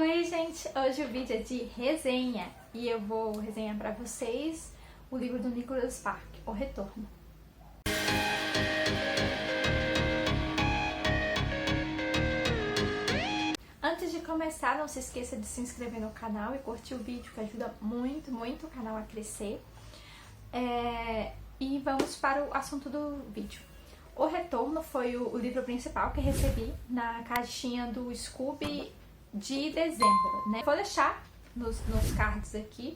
Oi gente, hoje o vídeo é de resenha e eu vou resenhar pra vocês o livro do Nicholas Sparks, O Retorno. Antes de começar, não se esqueça de se inscrever no canal e curtir o vídeo, que ajuda muito o canal a crescer. E vamos para o assunto do vídeo. O Retorno foi o livro principal que recebi na caixinha do Scooby de dezembro, né? Vou deixar nos cards aqui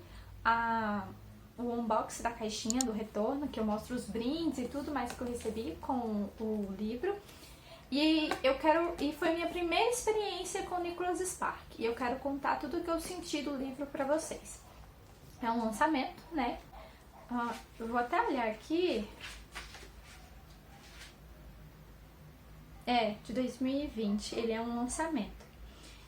o unboxing da caixinha do Retorno, que eu mostro os brindes e tudo mais que eu recebi com o livro. E foi minha primeira experiência com Nicholas Sparks, e eu quero contar tudo o que eu senti do livro pra vocês. É um lançamento, né? Eu vou até olhar aqui. De 2020, ele é um lançamento.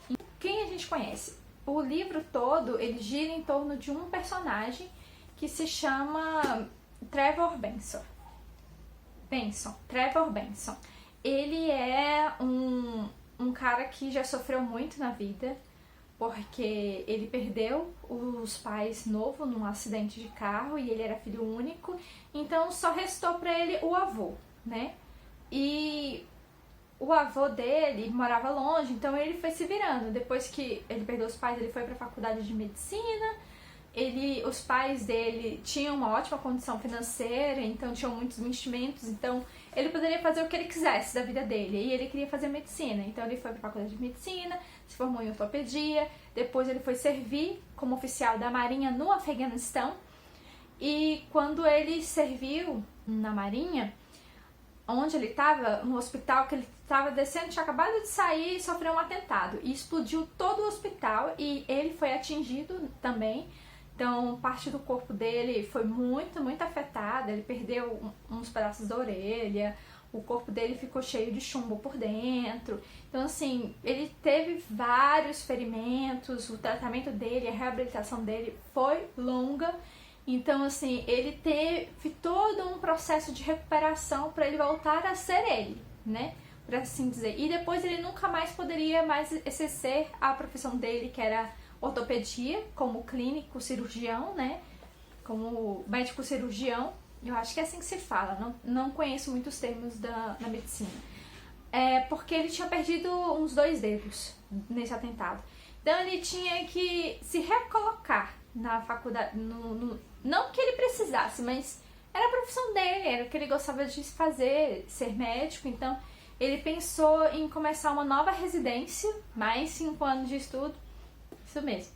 E quem a gente conhece? O livro todo, ele gira em torno de um personagem que se chama Trevor Benson. Trevor Benson. Ele é um cara que já sofreu muito na vida, porque ele perdeu os pais novo num acidente de carro e ele era filho único, então só restou pra ele o avô, né? E o avô dele morava longe, então ele foi se virando. Depois que ele perdeu os pais, ele foi pra faculdade de medicina. Os pais dele tinham uma ótima condição financeira, então tinham muitos investimentos, então ele poderia fazer o que ele quisesse da vida dele, e ele queria fazer medicina, então ele foi para a faculdade de medicina, se formou em ortopedia, depois ele foi servir como oficial da marinha no Afeganistão, e quando ele serviu na marinha, onde ele estava, no hospital que ele estava descendo, tinha acabado de sair e sofreu um atentado, e explodiu todo o hospital, e ele foi atingido também. Então, parte do corpo dele foi muito afetada, ele perdeu uns pedaços da orelha, o corpo dele ficou cheio de chumbo por dentro. Então, assim, ele teve vários ferimentos, o tratamento dele, a reabilitação dele foi longa. Então, assim, ele teve todo um processo de recuperação para ele voltar a ser ele, né? Por assim dizer. E depois ele nunca mais poderia exercer a profissão dele, que era ortopedia, como clínico cirurgião, né? Como médico cirurgião, eu acho que é assim que se fala, não conheço muitos termos da medicina. Porque ele tinha perdido uns 2 dedos nesse atentado. Então ele tinha que se recolocar na faculdade, não que ele precisasse, mas era a profissão dele, era o que ele gostava de fazer, ser médico. Então ele pensou em começar uma nova residência, mais 5 anos de estudo, isso mesmo,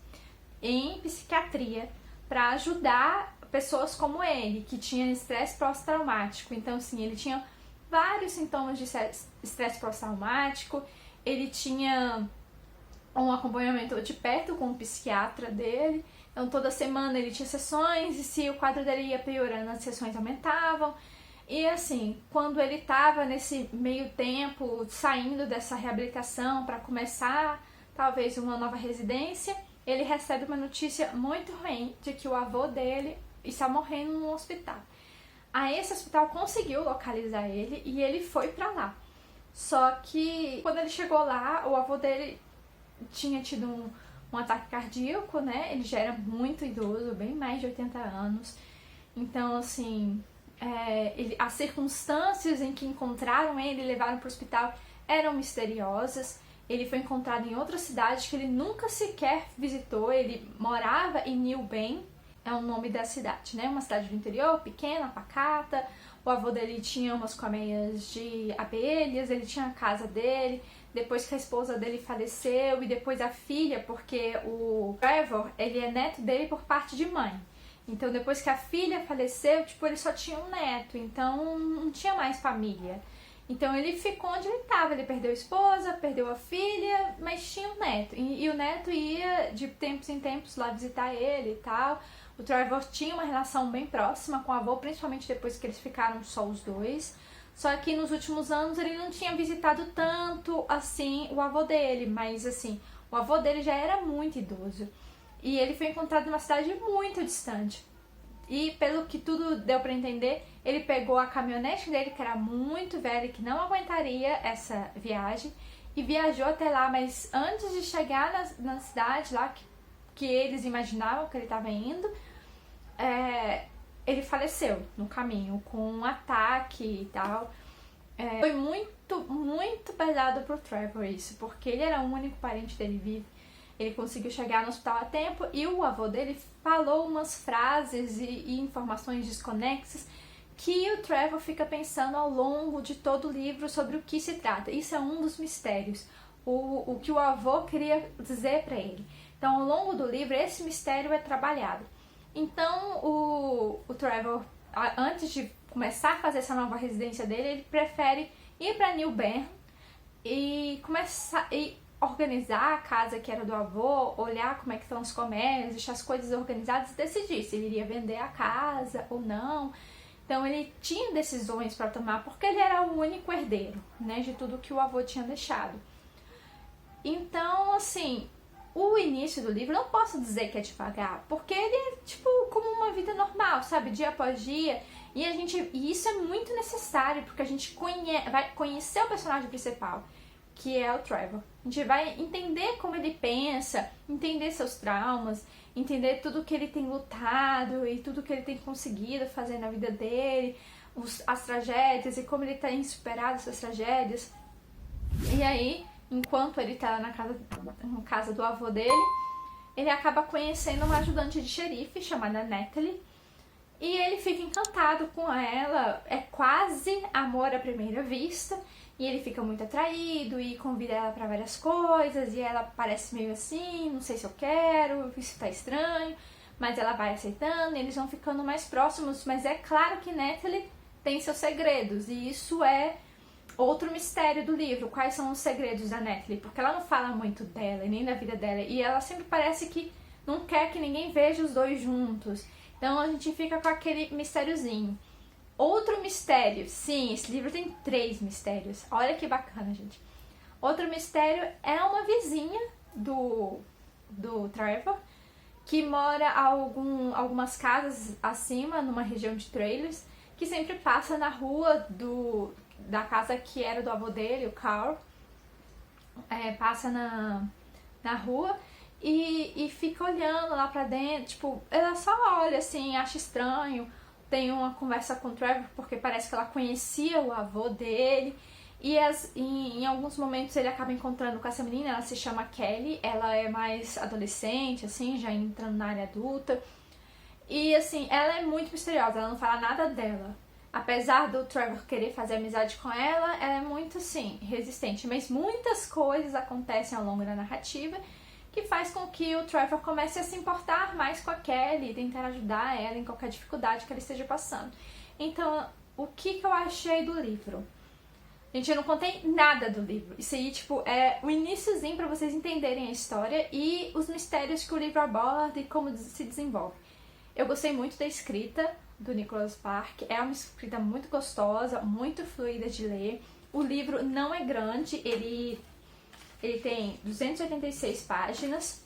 em psiquiatria, para ajudar pessoas como ele, que tinham estresse pós-traumático. Então, assim, ele tinha vários sintomas de estresse pós-traumático, ele tinha um acompanhamento de perto com o psiquiatra dele, então toda semana ele tinha sessões, e se o quadro dele ia piorando, as sessões aumentavam. E assim, quando ele estava nesse meio tempo, saindo dessa reabilitação para começar talvez uma nova residência, ele recebe uma notícia muito ruim de que o avô dele está morrendo num hospital. Aí esse hospital conseguiu localizar ele e ele foi pra lá. Só que quando ele chegou lá, o avô dele tinha tido um ataque cardíaco, né? Ele já era muito idoso, bem mais de 80 anos. Então, assim, as circunstâncias em que encontraram ele e levaram para o hospital eram misteriosas. Ele foi encontrado em outra cidade que ele nunca sequer visitou. Ele morava em New Ben, é o nome da cidade, né? Uma cidade do interior, pequena, pacata. O avô dele tinha umas colmeias de abelhas, ele tinha a casa dele. Depois que a esposa dele faleceu, e depois a filha, porque o Trevor, ele é neto dele por parte de mãe. Então depois que a filha faleceu, tipo, ele só tinha um neto, então não tinha mais família. Então ele ficou onde ele estava, ele perdeu a esposa, perdeu a filha, mas tinha um neto. E o neto ia de tempos em tempos lá visitar ele e tal. O Trevor tinha uma relação bem próxima com o avô, principalmente depois que eles ficaram só os dois. Só que nos últimos anos ele não tinha visitado tanto assim o avô dele, mas assim, o avô dele já era muito idoso. E ele foi encontrado numa cidade muito distante. E pelo que tudo deu pra entender, ele pegou a caminhonete dele, que era muito velha, que não aguentaria essa viagem, e viajou até lá, mas antes de chegar na cidade lá que eles imaginavam que ele estava indo, ele faleceu no caminho com um ataque e tal. Foi muito, muito pesado pro Trevor isso, porque ele era o único parente dele vivo. Ele conseguiu chegar no hospital a tempo e o avô dele falou umas frases e informações desconexas que o Trevor fica pensando ao longo de todo o livro sobre o que se trata. Isso é um dos mistérios, o que o avô queria dizer para ele. Então, ao longo do livro, esse mistério é trabalhado. Então, o Trevor, antes de começar a fazer essa nova residência dele, ele prefere ir para New Bern e começar organizar a casa que era do avô, olhar como é que estão os comércios, deixar as coisas organizadas e decidir se ele iria vender a casa ou não. Então ele tinha decisões para tomar porque ele era o único herdeiro, né, de tudo que o avô tinha deixado. Então, assim, o início do livro não posso dizer que é devagar, porque ele é tipo como uma vida normal, sabe, dia após dia. E isso é muito necessário, porque a gente vai conhecer o personagem principal, que é o Trevor. A gente vai entender como ele pensa, entender seus traumas, entender tudo que ele tem lutado e tudo que ele tem conseguido fazer na vida dele, as tragédias e como ele tem superado essas tragédias. E aí, enquanto ele tá na casa do avô dele, ele acaba conhecendo uma ajudante de xerife chamada Natalie. E ele fica encantado com ela, é quase amor à primeira vista, e ele fica muito atraído e convida ela para várias coisas, e ela parece meio assim, não sei se eu quero, isso tá estranho, mas ela vai aceitando, e eles vão ficando mais próximos, mas é claro que Natalie tem seus segredos, e isso é outro mistério do livro. Quais são os segredos da Natalie? Porque ela não fala muito dela e nem da vida dela, e ela sempre parece que não quer que ninguém veja os dois juntos. Então a gente fica com aquele mistériozinho. Outro mistério, sim, esse livro tem 3 mistérios. Olha que bacana, gente. Outro mistério é uma vizinha do Trevor, que mora algumas casas acima, numa região de trailers, que sempre passa na rua da casa que era do avô dele, o Carl. Passa na rua e fica olhando lá pra dentro, tipo, ela só olha assim, acha estranho, tem uma conversa com o Trevor porque parece que ela conhecia o avô dele, e em alguns momentos ele acaba encontrando com essa menina, ela se chama Kelly, ela é mais adolescente, assim, já entrando na área adulta, e assim, ela é muito misteriosa, ela não fala nada dela. Apesar do Trevor querer fazer amizade com ela, ela é muito, assim, resistente, mas muitas coisas acontecem ao longo da narrativa que faz com que o Trevor comece a se importar mais com a Kelly e tentar ajudar ela em qualquer dificuldade que ela esteja passando. Então, o que eu achei do livro? Gente, eu não contei nada do livro. Isso aí, tipo, é o iniciozinho pra vocês entenderem a história e os mistérios que o livro aborda e como se desenvolve. Eu gostei muito da escrita do Nicholas Sparks. É uma escrita muito gostosa, muito fluida de ler. O livro não é grande, ele tem 286 páginas.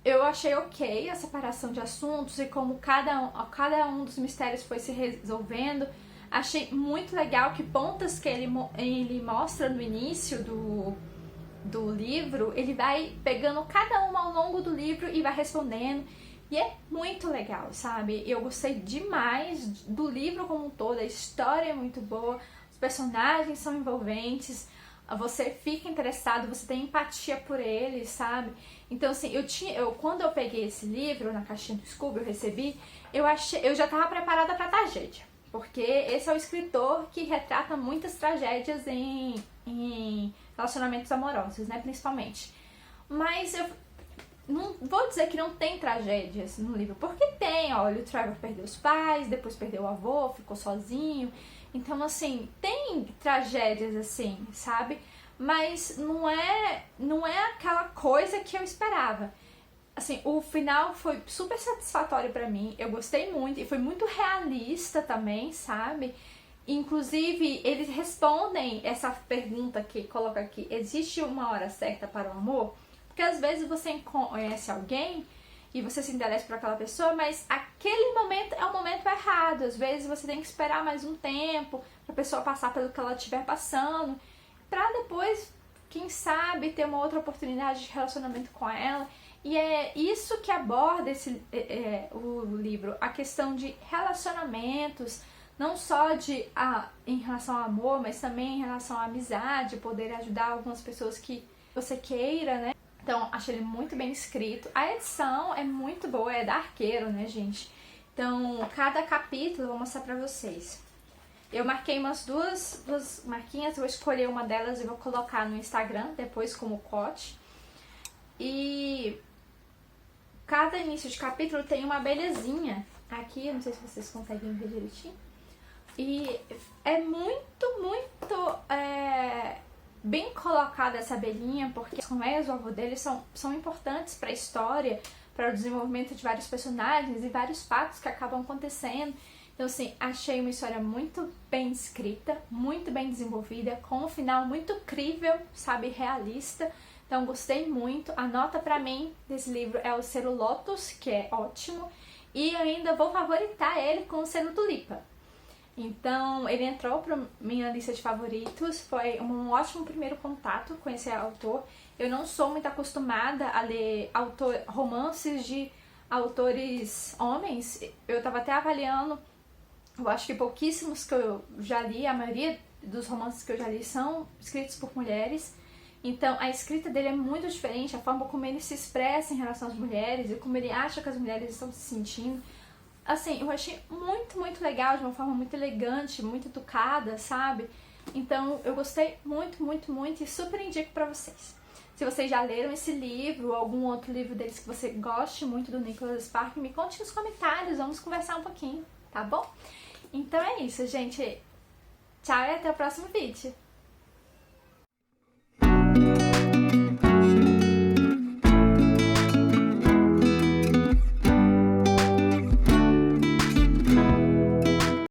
Eu achei ok a separação de assuntos e como cada um dos mistérios foi se resolvendo. Achei muito legal que pontas que ele mostra no início do livro, ele vai pegando cada uma ao longo do livro e vai respondendo. E é muito legal, sabe? Eu gostei demais do livro como um todo, a história é muito boa, os personagens são envolventes, você fica interessado, você tem empatia por eles, sabe? Então, assim, quando eu peguei esse livro na caixinha do Scooby, eu recebi, eu já estava preparada para tragédia, porque esse é o escritor que retrata muitas tragédias em relacionamentos amorosos, né, principalmente. Mas eu não vou dizer que não tem tragédias no livro, porque tem, olha, o Trevor perdeu os pais, depois perdeu o avô, ficou sozinho. Então, assim, tem tragédias assim, sabe? Mas não é aquela coisa que eu esperava. Assim, o final foi super satisfatório pra mim, eu gostei muito e foi muito realista também, sabe? Inclusive, eles respondem essa pergunta que coloca aqui: existe uma hora certa para o amor? Porque às vezes você conhece alguém e você se interessa por aquela pessoa, mas aquele momento é o momento errado. Às vezes você tem que esperar mais um tempo pra pessoa passar pelo que ela estiver passando. pra depois, quem sabe, ter uma outra oportunidade de relacionamento com ela. E é isso que aborda o livro, a questão de relacionamentos, não só em relação ao amor, mas também em relação à amizade, poder ajudar algumas pessoas que você queira, né? Então, achei ele muito bem escrito. A edição é muito boa, é da Arqueiro, né, gente? Então, cada capítulo eu vou mostrar pra vocês. Eu marquei umas duas marquinhas, vou escolher uma delas e vou colocar no Instagram, depois como cote. E cada início de capítulo tem uma abelhazinha aqui, eu não sei se vocês conseguem ver direitinho. E é muito bem colocada essa abelhinha, porque as colmeias do avô dele são importantes para a história, para o desenvolvimento de vários personagens e vários fatos que acabam acontecendo. Então, assim, achei uma história muito bem escrita, muito bem desenvolvida, com um final muito crível, sabe, realista. Então, gostei muito. A nota pra mim desse livro é o selo Lotus, que é ótimo. E ainda vou favoritar ele com o selo Tulipa. Então, ele entrou pra minha lista de favoritos. Foi um ótimo primeiro contato com esse autor. Eu não sou muito acostumada a ler romances de autores homens. Eu tava até avaliando, eu acho que pouquíssimos que eu já li, a maioria dos romances que eu já li são escritos por mulheres. Então, a escrita dele é muito diferente, a forma como ele se expressa em relação às mulheres e como ele acha que as mulheres estão se sentindo. Assim, eu achei muito legal, de uma forma muito elegante, muito educada, sabe? Então, eu gostei muito e super indico pra vocês. Se vocês já leram esse livro ou algum outro livro deles que você goste muito do Nicholas Sparks, me conte nos comentários, vamos conversar um pouquinho, tá bom? Então é isso, gente. Tchau e até o próximo vídeo.